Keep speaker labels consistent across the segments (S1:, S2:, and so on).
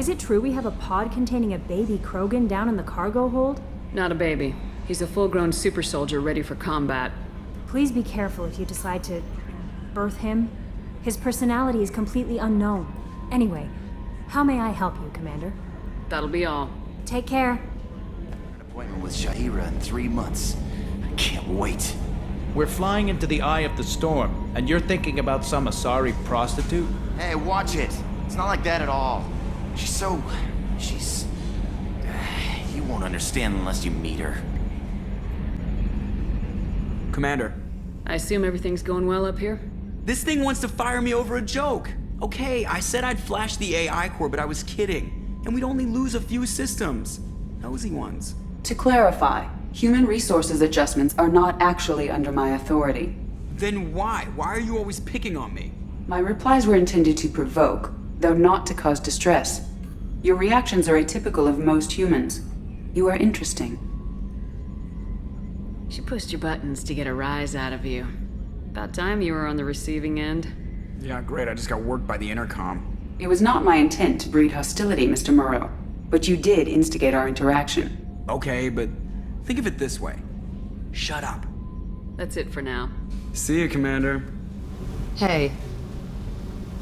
S1: Is it true we have a pod containing a baby Krogan down in the cargo hold?
S2: Not a baby. He's a full-grown super soldier ready for combat.
S1: Please be careful if you decide to birth him. His personality is completely unknown. Anyway, how may I help you, Commander?
S2: That'll be all.
S1: Take care.
S3: An appointment with Shahira in 3 months. I can't wait.
S4: We're flying into the eye of the storm, and you're thinking about some Asari prostitute?
S3: Hey, watch it. It's not like that at all. She's... You won't understand unless you meet her.
S5: Commander,
S2: I assume everything's going well up here?
S5: this thing wants to fire me over a joke. Okay, I said I'd flash the AI core, but I was kidding. And we'd only lose a few systems. Nosy ones.
S6: To clarify, human resources adjustments are not actually under my authority.
S5: Then why? Why are you always picking on me?
S6: My replies were intended to provoke, though not to cause distress. Your reactions are atypical of most humans. You are interesting.
S2: She pushed your buttons to get a rise out of you. About time you were on the receiving end.
S5: Yeah, great. I just got worked by the intercom.
S6: It was not my intent to breed hostility, Mr. Moreau, but you did instigate our interaction.
S5: Okay, but think of it this way. Shut up.
S2: That's it for now.
S5: See you, Commander.
S7: Hey,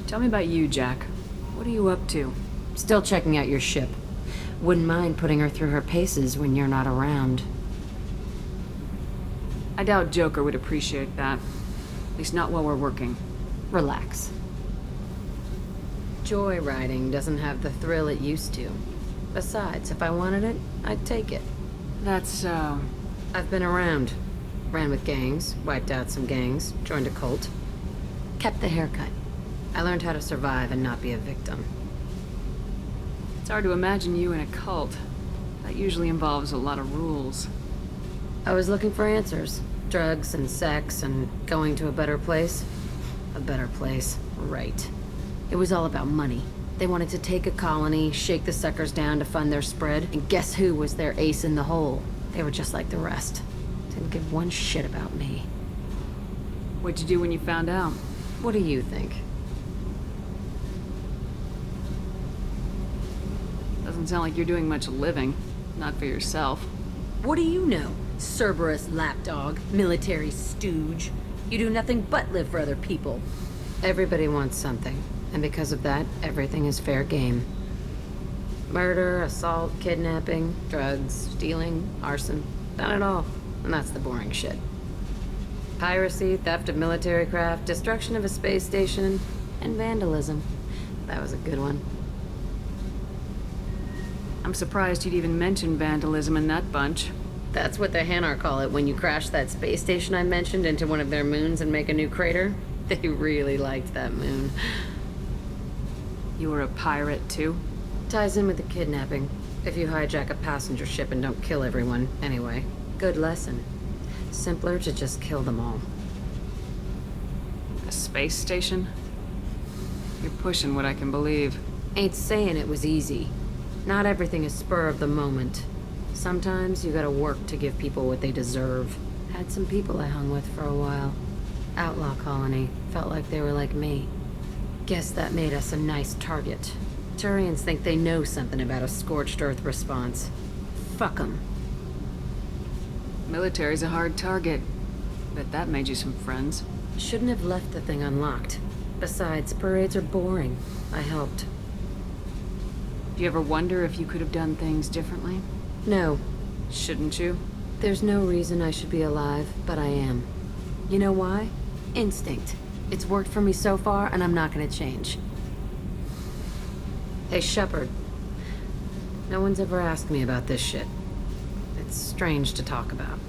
S2: Tell me about you, Jack. What are you up to?
S7: still checking out your ship. Wouldn't mind putting her through her paces when you're not around.
S2: I doubt Joker would appreciate that. At least not while we're working.
S7: Relax. Joyriding doesn't have the thrill it used to. Besides, if I wanted it, I'd take it.
S2: That's so...
S7: I've been around. Ran with gangs, wiped out some gangs, joined a cult. Kept the haircut. I learned how to survive and not be a victim.
S2: It's hard to imagine you in a cult. That usually involves a lot of rules.
S7: I was looking for answers. Drugs and sex and going to a better place. A better place, right. It was all about money. They wanted to take a colony, shake the suckers down to fund their spread, and guess who was their ace in the hole? They were just like the rest. Didn't give one shit about me.
S2: What'd you do when you found out?
S7: What do you think?
S2: Doesn't sound like you're doing much living. Not for yourself.
S7: What do you know? Cerberus lapdog, military stooge. You do nothing but live for other people. Everybody wants something, and because of that, everything is fair game. Murder, assault, kidnapping, drugs, stealing, arson. Done it all. And that's the boring shit. Piracy, theft of military craft, destruction of a space station, and vandalism. That was a good one.
S2: I'm surprised you'd even mention vandalism in that bunch.
S7: That's what the Hanar call it when you crash that space station I mentioned into one of their moons and make a new crater. They really liked that moon.
S2: You were a pirate, too?
S7: Ties in with the kidnapping. If you hijack a passenger ship and don't kill everyone, anyway. Good lesson. Simpler to just kill them all.
S2: A space station? You're pushing what I can believe.
S7: Ain't saying it was easy. Not everything is spur of the moment. Sometimes you gotta work to give people what they deserve. Had some people I hung with for a while. Outlaw colony. Felt like they were like me. Guess that made us a nice target. Turians think they know something about a scorched earth response. Fuck 'em.
S2: Military's a hard target. Bet that made you some friends.
S7: Shouldn't have left the thing unlocked. Besides, parades are boring. I helped.
S2: Do you ever wonder if you could have done things differently?
S7: No,
S2: Shouldn't you?
S7: there's no reason I should be alive, but I am. You know why? Instinct. It's worked for me so far, and I'm not gonna change. Hey, Shepard. No one's ever asked me about this shit. It's strange to talk about.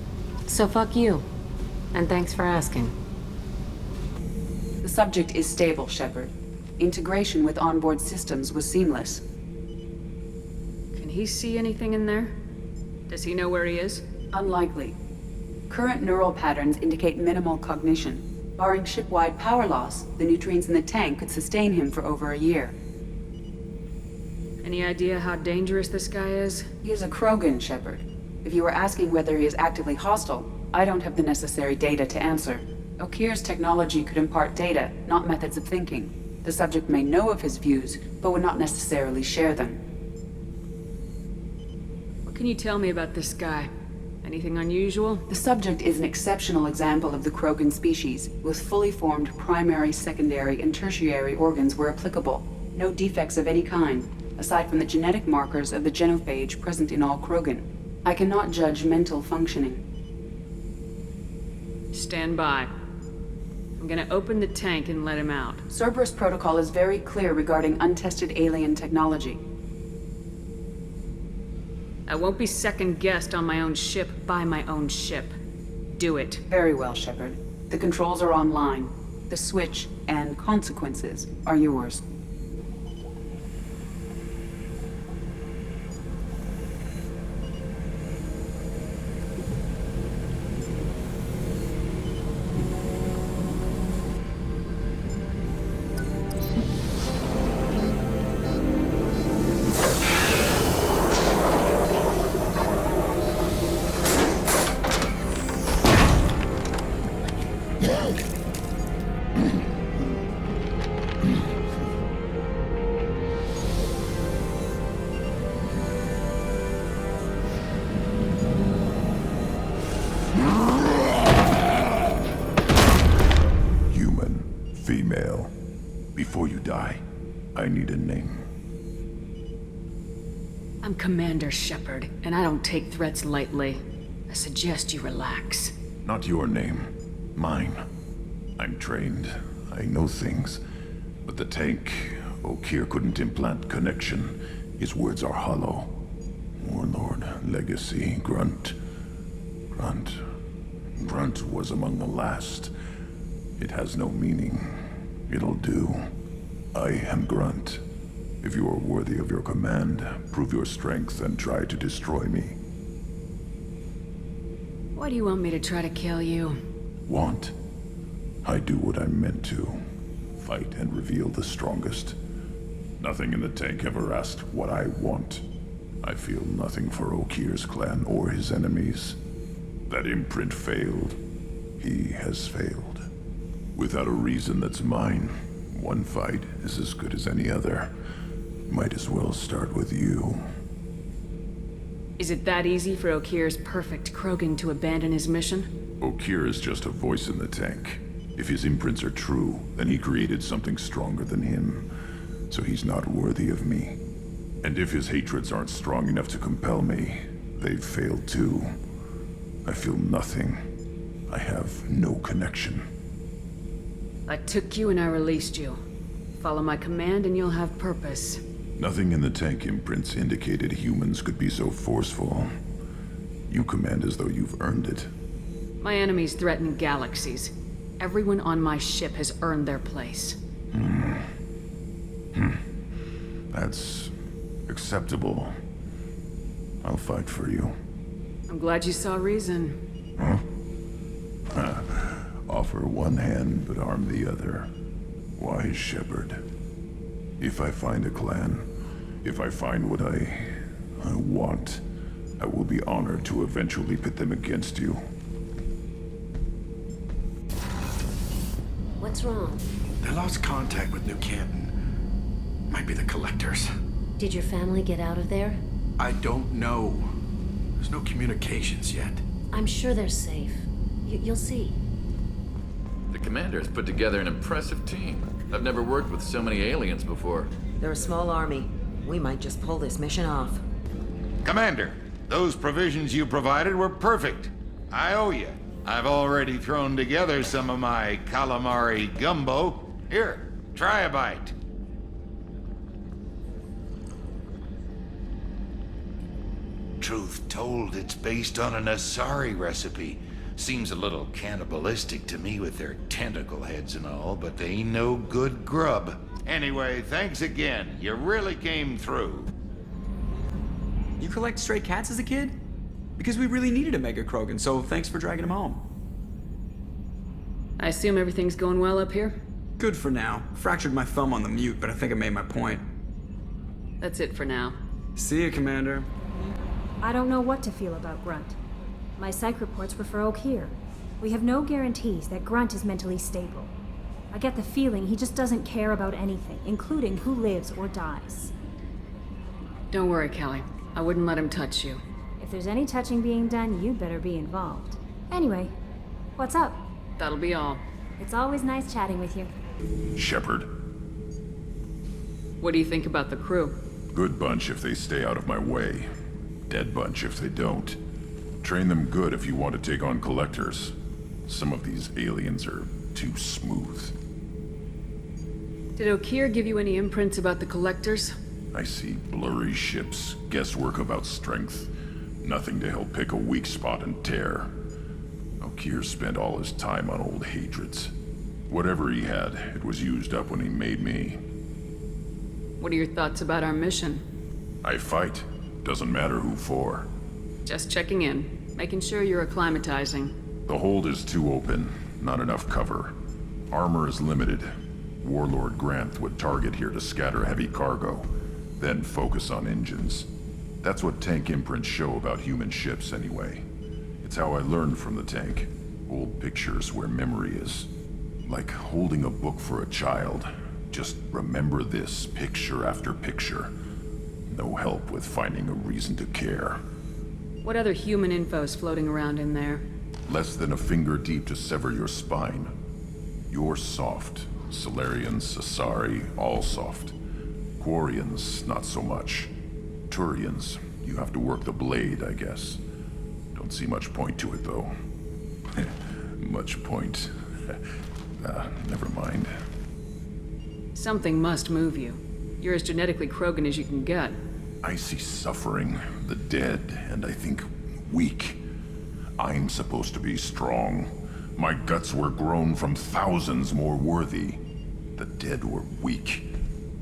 S7: So fuck you. And thanks for asking.
S6: The subject is stable, Shepard. Integration with onboard systems was seamless.
S2: Can he see anything in there? Does he know where he is?
S6: Unlikely. Current neural patterns indicate minimal cognition. Barring ship-wide power loss, the nutrients in the tank could sustain him for over a year.
S2: Any idea how dangerous this guy is?
S6: He is a Krogan, Shepard. If you were asking whether he is actively hostile, I don't have the necessary data to answer. Okir's technology could impart data, not methods of thinking. The subject may know of his views, but would not necessarily share them.
S2: What can you tell me about this guy? Anything unusual?
S6: The subject is an exceptional example of the Krogan species, with fully formed primary, secondary, and tertiary organs where applicable. No defects of any kind, aside from the genetic markers of the genophage present in all Krogan. I cannot judge mental functioning.
S2: Stand by. I'm gonna open the tank and let him out.
S6: Cerberus protocol is very clear regarding untested alien technology.
S2: I won't be second-guessed on my own ship by my own ship. Do it.
S6: Very well, Shepard. The controls are online. The switch and consequences are yours.
S8: Female. Before you die, I need a name.
S2: I'm Commander Shepard, and I don't take threats lightly. I suggest you relax.
S8: Not your name. Mine. I'm trained. I know things. But the tank, Okeer couldn't implant connection. His words are hollow. Warlord, Legacy, Grunt. Grunt was among the last. It has no meaning. It'll do. I am Grunt. If you are worthy of your command, prove your strength and try to destroy me.
S2: Why do you want me to try to kill you?
S8: Want? I do what I'm meant to. Fight and reveal the strongest. Nothing in the tank ever asked what I want. I feel nothing for Okeer's clan or his enemies. That imprint failed. He has failed. Without a reason that's mine, one fight is as good as any other. Might as well start with you.
S2: Is it that easy for Okeer's perfect Krogan to abandon his mission?
S8: Okeer is just a voice in the tank. If his imprints are true, then he created something stronger than him. So he's not worthy of me. And if his hatreds aren't strong enough to compel me, they've failed too. I feel nothing. I have no connection.
S2: I took you and I released you. Follow my command and you'll have purpose.
S8: Nothing in the tank imprints indicated humans could be so forceful. You command as though you've earned it.
S2: My enemies threaten galaxies. Everyone on my ship has earned their place.
S8: That's acceptable. I'll fight for you.
S2: I'm glad you saw reason.
S8: Offer one hand, but arm the other. Wise Shepard. If I find a clan, if I find what I want, I will be honored to eventually pit them against you.
S9: What's wrong?
S10: They lost contact with New Canton. Might be the Collectors.
S9: Did your family get out of there?
S10: I don't know. There's no communications yet.
S9: I'm sure they're safe. You'll see.
S11: The Commander's put together an impressive team. I've never worked with so many aliens before.
S12: They're a small army. We might just pull this mission off.
S13: Commander, those provisions you provided were perfect. I owe you. I've already thrown together some of my calamari gumbo. Here, try a bite. Truth told, it's based on an Asari recipe. Seems a little cannibalistic to me with their tentacle heads and all, but they ain't no good grub. Anyway, thanks again. You really came through.
S5: You collect stray cats as a kid? Because we really needed a Mega Krogan, so thanks for dragging him home.
S2: I assume everything's going well up here?
S5: Good for now. Fractured my thumb on the mute, but I think I made my point.
S2: That's it for now.
S5: See ya, Commander.
S1: I don't know what to feel about Grunt. My psych reports were for Okeer. We have no guarantees that Grunt is mentally stable. I get the feeling he just doesn't care about anything, including who lives or dies.
S2: Don't worry, Kelly. I wouldn't let him touch you.
S1: If there's any touching being done, you'd better be involved. Anyway, what's up?
S2: That'll be all.
S1: It's always nice chatting with you.
S8: Shepard.
S2: What do you think about the crew?
S8: Good bunch if they stay out of my way. Dead bunch if they don't. Train them good if you want to take on collectors. Some of these aliens are too smooth.
S2: Did Okeer give you any imprints about the collectors?
S8: I see blurry ships, guesswork about strength. Nothing to help pick a weak spot and tear. Okeer spent all his time on old hatreds. Whatever he had, it was used up when he made me.
S2: What are your thoughts about our mission?
S8: I fight. Doesn't matter who for.
S2: Just checking in, making sure you're acclimatizing.
S8: The hold is too open, not enough cover. Armor is limited. Warlord Granth would target here to scatter heavy cargo, then focus on engines. That's what tank imprints show about human ships anyway. It's how I learned from the tank. Old pictures where memory is. Like holding a book for a child. Just remember this picture after picture. No help with finding a reason to care.
S2: What other human info's floating around in there?
S8: Less than a finger deep to sever your spine. You're soft. Salarians, Asari, all soft. Quarians, not so much. Turians, you have to work the blade, I guess. Don't see much point to it, though. Much point. Never mind.
S2: Something must move you. You're as genetically Krogan as you can get.
S8: I see suffering, the dead, and I think weak. I'm supposed to be strong. My guts were grown from thousands more worthy. The dead were weak.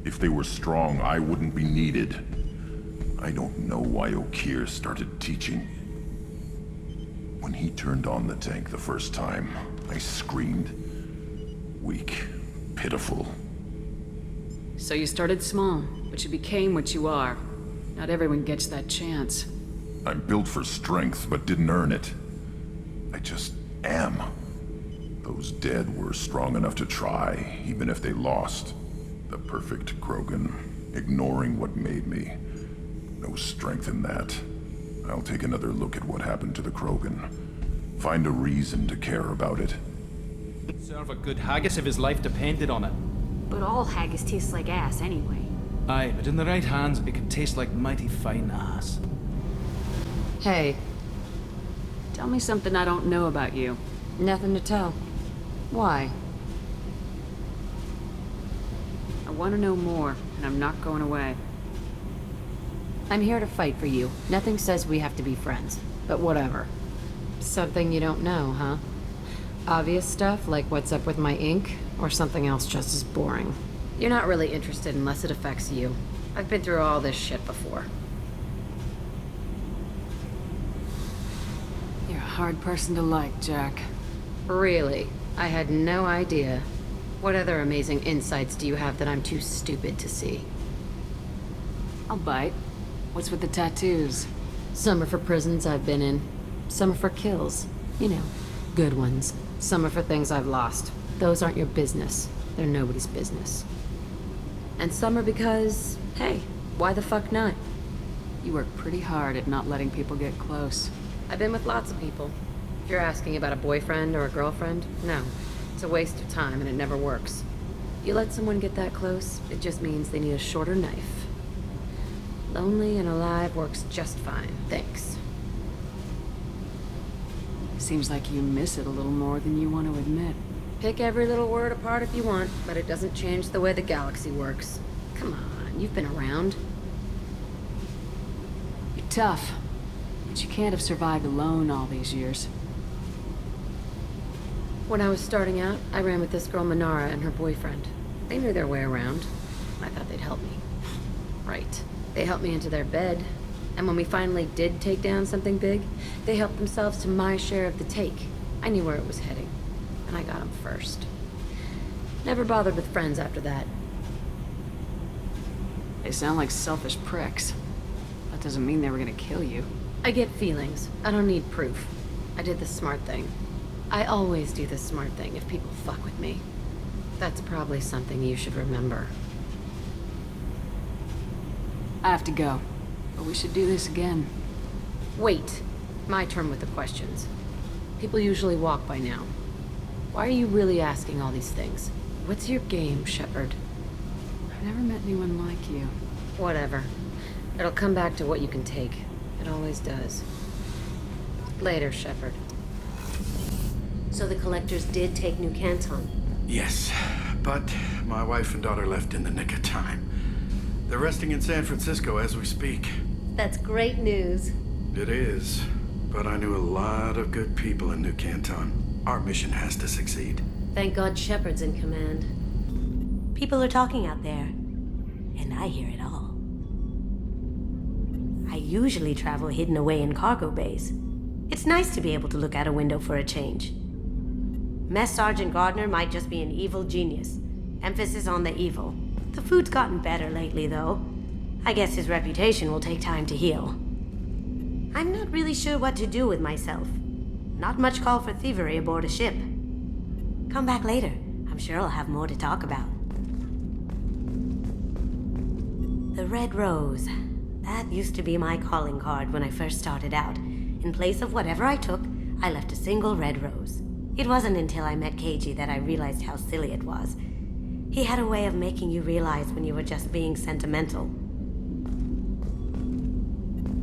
S8: If they were strong, I wouldn't be needed. I don't know why Okeer started teaching. When he turned on the tank the first time, I screamed. Weak, pitiful.
S2: So you started small, but you became what you are. Not everyone gets that chance.
S8: I'm built for strength, but didn't earn it. I just am. Those dead were strong enough to try, even if they lost. The perfect Krogan, ignoring what made me. No strength in that. I'll take another look at what happened to the Krogan. Find a reason to care about it.
S4: Serve a good haggis if his life depended on it.
S1: But all haggis tastes like ass anyway.
S4: Aye, but in the right hands, it could taste like mighty fine ass.
S7: Hey.
S2: Tell me something I don't know about you.
S7: Nothing to tell. Why?
S2: I want to know more, and I'm not going away.
S7: I'm here to fight for you. Nothing says we have to be friends. But whatever. Something you don't know, huh? Obvious stuff, like what's up with my ink, or something else just as boring. You're not really interested unless it affects you. I've been through all this shit before.
S2: You're a hard person to like, Jack.
S7: Really? I had no idea. What other amazing insights do you have that I'm too stupid to see?
S2: I'll bite. What's with the tattoos?
S7: Some are for prisons I've been in. Some are for kills. You know, good ones. Some are for things I've lost. Those aren't your business. They're nobody's business. And some are because, hey, why the fuck not?
S2: You work pretty hard at not letting people get close.
S7: I've been with lots of people. If you're asking about a boyfriend or a girlfriend, no. It's a waste of time and it never works. You let someone get that close, it just means they need a shorter knife. Lonely and alive works just fine, thanks.
S2: Seems like you miss it a little more than you want to admit.
S7: Pick every little word apart if you want, but it doesn't change the way the galaxy works. Come on, you've been around.
S2: You're tough, but you can't have survived alone all these years.
S7: When I was starting out, I ran with this girl Minara and her boyfriend. They knew their way around. I thought they'd help me. Right. They helped me into their bed. And when we finally did take down something big, they helped themselves to my share of the take. I knew where it was heading. And I got them first. Never bothered with friends after that.
S2: They sound like selfish pricks. That doesn't mean they were gonna kill you.
S7: I get feelings. I don't need proof. I did the smart thing. I always do the smart thing if people fuck with me. That's probably something you should remember.
S2: I have to go. But we should do this again.
S7: Wait. My turn with the questions. People usually walk by now. Why are you really asking all these things? What's your game, Shepard?
S2: I've never met anyone like you.
S7: Whatever. It'll come back to what you can take. It always does. Later, Shepard.
S9: So the Collectors did take New Canton?
S10: Yes, but my wife and daughter left in the nick of time. They're resting in San Francisco as we speak.
S9: That's great news.
S10: It is, but I knew a lot of good people in New Canton. Our mission has to succeed.
S9: Thank God Shepard's in command. People are talking out there, and I hear it all. I usually travel hidden away in cargo bays. It's nice to be able to look out a window for a change. Mess Sergeant Gardner might just be an evil genius. Emphasis on the evil. The food's gotten better lately, though. I guess his reputation will take time to heal. I'm not really sure what to do with myself. Not much call for thievery aboard a ship. Come back later. I'm sure I'll have more to talk about. The Red Rose. That used to be my calling card when I first started out. In place of whatever I took, I left a single red rose. It wasn't until I met Keiji that I realized how silly it was. He had a way of making you realize when you were just being sentimental.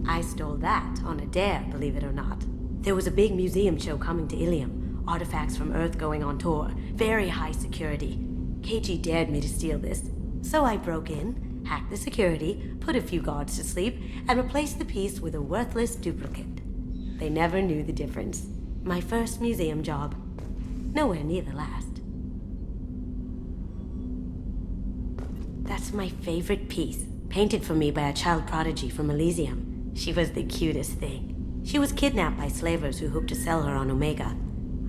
S9: I stole that on a dare, believe it or not. There was a big museum show coming to Ilium. Artifacts from Earth going on tour. Very high security. Keiji dared me to steal this. So I broke in, hacked the security, put a few guards to sleep, and replaced the piece with a worthless duplicate. They never knew the difference. My first museum job. Nowhere near the last. That's my favorite piece, painted for me by a child prodigy from Elysium. She was the cutest thing. She was kidnapped by slavers who hoped to sell her on Omega.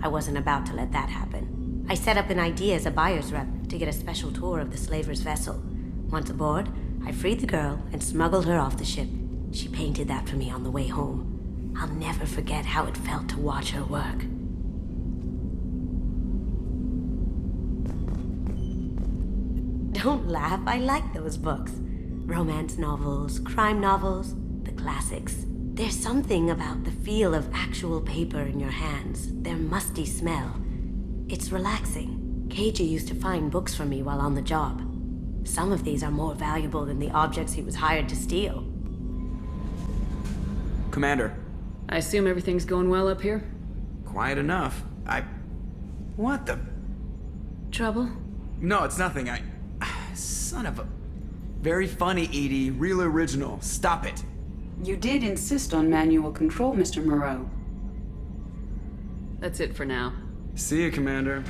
S9: I wasn't about to let that happen. I set up an idea as a buyer's rep to get a special tour of the slaver's vessel. Once aboard, I freed the girl and smuggled her off the ship. She painted that for me on the way home. I'll never forget how it felt to watch her work. Don't laugh, I like those books. Romance novels, crime novels, the classics. There's something about the feel of actual paper in your hands, their musty smell. It's relaxing. Keiji used to find books for me while on the job. Some of these are more valuable than the objects he was hired to steal.
S5: Commander.
S2: I assume everything's going well up here?
S5: Quiet enough. What the...
S2: Trouble?
S5: No, it's nothing. Son of a... Very funny, Edie. Real original. Stop it.
S6: You did insist on manual control, Mr. Moreau.
S2: That's it for now.
S5: See you, Commander.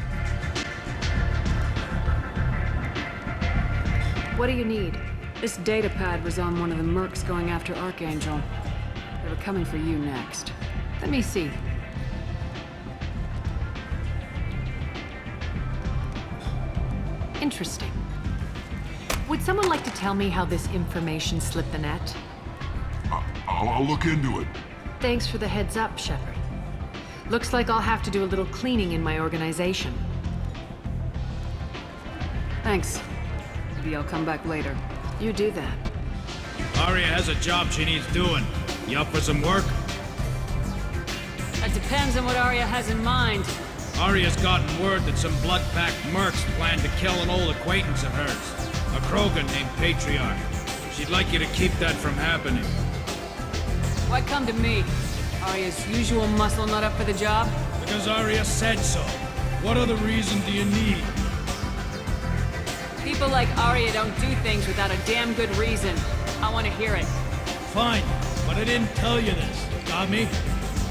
S2: What do you need? This datapad was on one of the mercs going after Archangel. They were coming for you next. Let me see.
S14: Interesting. Would someone like to tell me how this information slipped the net?
S8: I'll look into it.
S14: Thanks for the heads up, Shepard. Looks like I'll have to do a little cleaning in my organization.
S2: Thanks. Maybe I'll come back later.
S14: You do that.
S4: Aria has a job she needs doing. You up for some work?
S2: That depends on what Arya has in mind.
S4: Aria's gotten word that some blood-packed mercs plan to kill an old acquaintance of hers. A Krogan named Patriarch. She'd like you to keep that from happening.
S2: Why come to me? Arya's usual muscle not up for the job?
S4: Because Arya said so. What other reason do you need?
S2: People like Arya don't do things without a damn good reason. I want to hear it.
S4: Fine, but I didn't tell you this. Got me?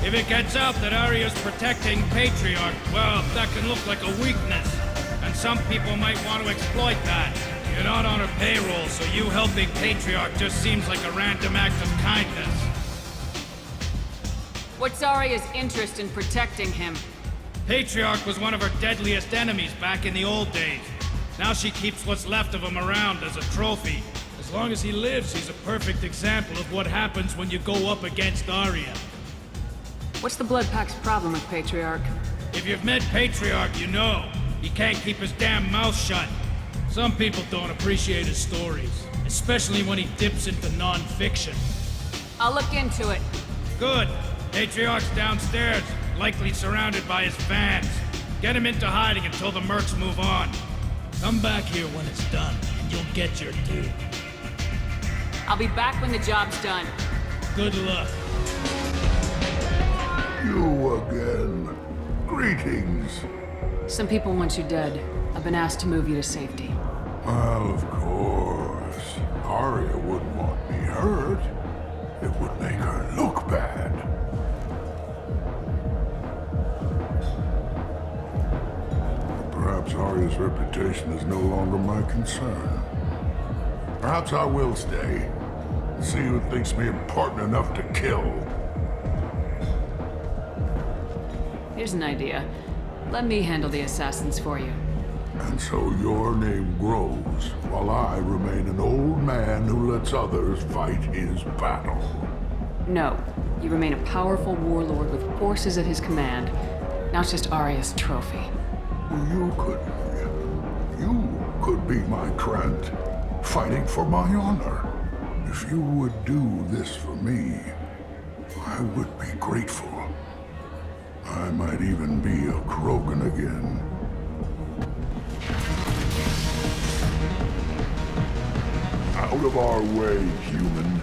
S4: If it gets out that Arya's protecting Patriarch, well, that can look like a weakness. And some people might want to exploit that. You're not on her payroll, so you helping Patriarch just seems like a random act of kindness.
S2: What's Arya's interest in protecting him?
S4: Patriarch was one of her deadliest enemies back in the old days. Now she keeps what's left of him around as a trophy. As long as he lives, he's a perfect example of what happens when you go up against Arya.
S2: What's the Blood Pack's problem with Patriarch?
S4: If you've met Patriarch, you know. he can't keep his damn mouth shut. Some people don't appreciate his stories, especially when he dips into non-fiction.
S2: I'll look into it.
S4: Good. Patriarch's downstairs, likely surrounded by his fans. Get him into hiding until the mercs move on. Come back here when it's done, and you'll get your due.
S2: I'll be back when the job's done.
S4: Good luck.
S8: You again. Greetings.
S2: Some people want you dead. I've been asked to move you to safety.
S8: Well, of course. Arya wouldn't want me hurt. It would make her look bad. Perhaps Arya's reputation is no longer my concern. Perhaps I will stay. See who thinks me important enough to kill.
S2: Here's an idea. Let me handle the assassins for you.
S8: And so your name grows, while I remain an old man who lets others fight his battle.
S2: No. You remain a powerful warlord with forces at his command. Now it's just Arya's trophy.
S8: You could be my Trent, fighting for my honor. If you would do this for me, I would be grateful. I might even be a Krogan again. Out of our way, human.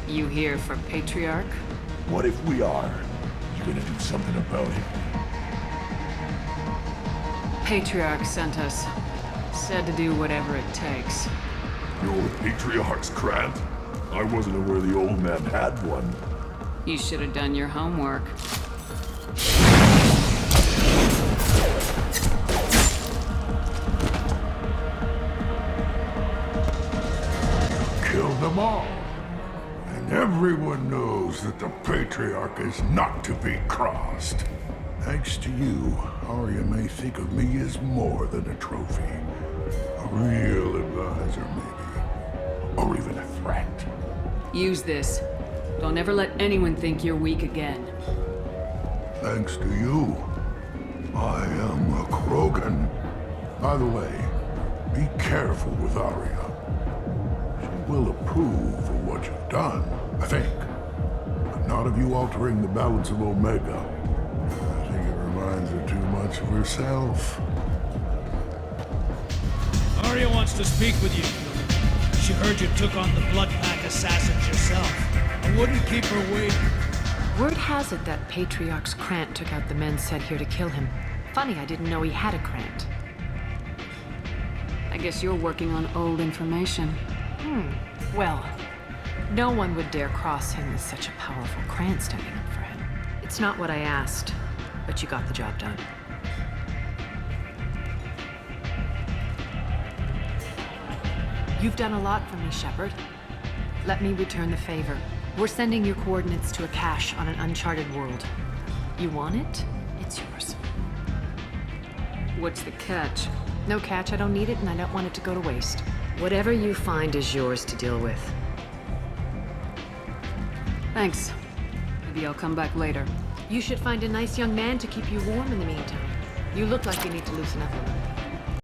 S2: You here for Patriarch?
S8: What if we are? You gonna do something about it?
S2: Patriarch sent us. Said to do whatever it takes.
S8: Your Patriarch's Grant? I wasn't aware the old man had one.
S2: You should have done your homework.
S8: Kill them all. And everyone knows that the Patriarch is not to be crossed. Thanks to you, Arya may think of me as more than a trophy. A real advisor, maybe. Or even a threat.
S2: Use this. Don't ever let anyone think you're weak again.
S8: Thanks to you, I am a Krogan. By the way, be careful with Arya. She will approve of what you've done, I think. But not of you altering the balance of Omega. I think it reminds her too much of herself.
S4: Arya wants to speak with you. She heard you took on the Blood Pack assassins yourself. I wouldn't keep her waiting.
S14: Word has it that Patriarch's Krant took out the men sent here to kill him. Funny, I didn't know he had a Krant.
S2: I guess you're working on old information.
S14: Well, no one would dare cross him with such a powerful Krant standing up for him. It's not what I asked, but you got the job done. You've done a lot for me, Shepard. Let me return the favor. We're sending your coordinates to a cache on an uncharted world. You want it? It's yours.
S2: What's the catch?
S14: No catch, I don't need it, and I don't want it to go to waste. Whatever you find is yours to deal with.
S2: Thanks. Maybe I'll come back later.
S14: You should find a nice young man to keep you warm in the meantime. You look like you need to loosen up a little.